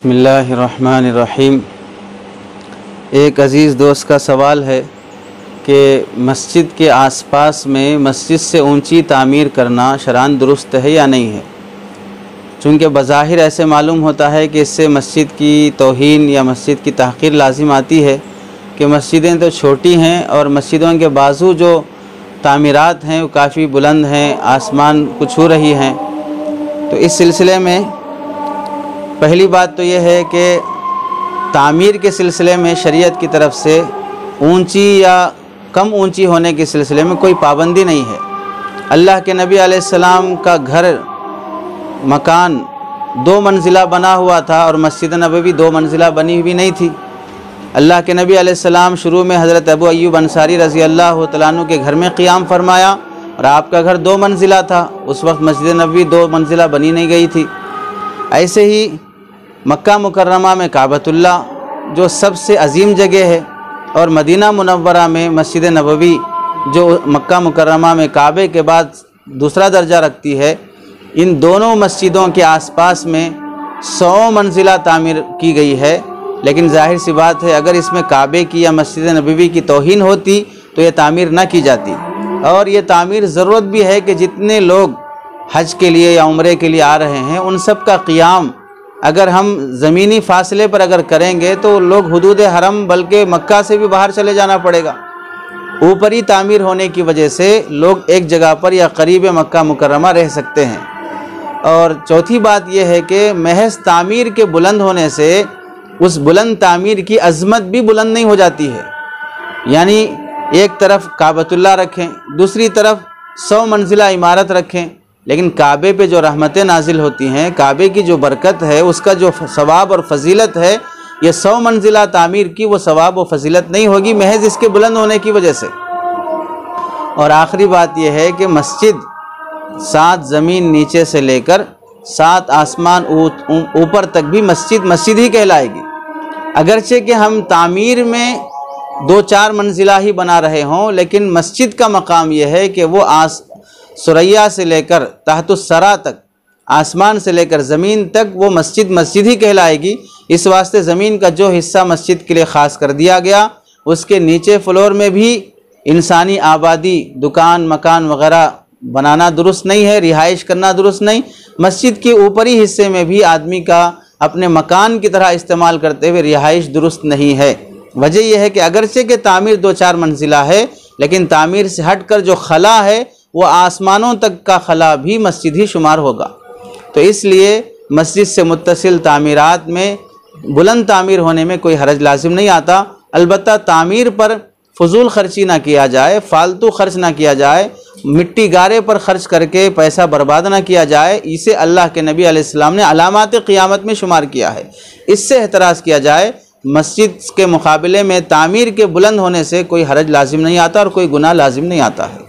بسم اللہ الرحمن الرحیم۔ ایک عزیز دوست کا سوال ہے کہ مسجد کے آس پاس میں مسجد سے اونچی تعمیر کرنا شرعاً درست ہے یا نہیں ہے؟ چونکہ بظاہر ایسے معلوم ہوتا ہے کہ اس سے مسجد کی توہین یا مسجد کی تحقیر لازم آتی ہے کہ مسجدیں تو چھوٹی ہیں اور مسجدوں کے بازو جو تعمیرات ہیں وہ کافی بلند ہیں، آسمان کو چھو رہی ہیں۔ تو اس سلسلے میں پہلی بات تو یہ ہے کہ تعمیر کے سلسلے میں شریعت کی طرف سے اونچی یا کم اونچی ہونے کے سلسلے میں کوئی پابندی نہیں ہے۔ اللہ کے نبی علیہ السلام کا گھر مکان 2 منزلہ بنا ہوا تھا اور مسجد نبوی 2 منزلہ بنی ہوئی نہیں تھی۔ اللہ کے نبی علیہ السلام شروع میں حضرت ابو ایوب انصاری رضی اللہ تعالیٰ عنہ کے گھر میں قیام فرمایا اور آپ کا گھر 2 منزلہ تھا۔ اس وقت مسجد نبوی 2 منزلہ بنی نہیں گئی تھی۔ ایسے ہی مکہ مکرمہ میں کعبۃ اللہ جو سب سے عظیم جگہ ہے اور مدینہ منورہ میں مسجد نبوی جو مکہ مکرمہ میں کعبے کے بعد دوسرا درجہ رکھتی ہے، ان دونوں مسجدوں کے آس پاس میں 100 منزلہ تعمیر کی گئی ہے۔ لیکن ظاہر سی بات ہے اگر اس میں کعبے کی یا مسجد نبوی کی توہین ہوتی تو یہ تعمیر نہ کی جاتی، اور یہ تعمیر ضرورت بھی ہے کہ جتنے لوگ حج کے لیے یا عمرے کے لیے آ رہے ہیں ان سب کا قیام اگر ہم زمینی فاصلے پر اگر کریں گے تو لوگ حدود حرم بلکہ مکہ سے بھی باہر چلے جانا پڑے گا۔ اوپری تعمیر ہونے کی وجہ سے لوگ ایک جگہ پر یا قریب مکہ مکرمہ رہ سکتے ہیں۔ اور چوتھی بات یہ ہے کہ محض تعمیر کے بلند ہونے سے اس بلند تعمیر کی عظمت بھی بلند نہیں ہو جاتی ہے۔ یعنی ایک طرف کعبۃ اللہ رکھیں، دوسری طرف 100 منزلہ عمارت رکھیں، لیکن کعبے پہ جو رحمتیں نازل ہوتی ہیں، کعبے کی جو برکت ہے، اس کا جو ثواب اور فضیلت ہے، یہ 100 منزلہ تعمیر کی وہ ثواب و فضیلت نہیں ہوگی محض اس کے بلند ہونے کی وجہ سے۔ اور آخری بات یہ ہے کہ مسجد 7 زمین نیچے سے لے کر 7 آسمان اوپر تک بھی مسجد ہی کہلائے گی۔ اگرچہ کہ ہم تعمیر میں 2-4 منزلہ ہی بنا رہے ہوں، لیکن مسجد کا مقام یہ ہے کہ وہ ثریا سے لے کر تحت الثری تک، آسمان سے لے کر زمین تک وہ مسجد ہی کہلائے گی۔ اس واسطے زمین کا جو حصہ مسجد کے لیے خاص کر دیا گیا، اس کے نیچے فلور میں بھی انسانی آبادی، دکان مکان وغیرہ بنانا درست نہیں ہے، رہائش کرنا درست نہیں۔ مسجد کے اوپری حصے میں بھی آدمی کا اپنے مکان کی طرح استعمال کرتے ہوئے رہائش درست نہیں ہے۔ وجہ یہ ہے کہ اگرچہ کہ تعمیر 2-4 منزلہ ہے، لیکن تعمیر سے ہٹ کر جو خلا ہے وہ آسمانوں تک کا خلا بھی مسجد ہی شمار ہوگا۔ تو اس لیے مسجد سے متصل تعمیرات میں بلند تعمیر ہونے میں کوئی حرج لازم نہیں آتا۔ البتہ تعمیر پر فضول خرچی نہ کیا جائے، فالتو خرچ نہ کیا جائے، مٹی گارے پر خرچ کر کے پیسہ برباد نہ کیا جائے۔ اسے اللہ کے نبی علیہ السلام نے علامات قیامت میں شمار کیا ہے۔ اس سے احتراز کیا جائے۔ مسجد کے مقابلے میں تعمیر کے بلند ہونے سے کوئی حرج لازم نہیں آتا اور کوئی گناہ لازم نہیں آتا ہے۔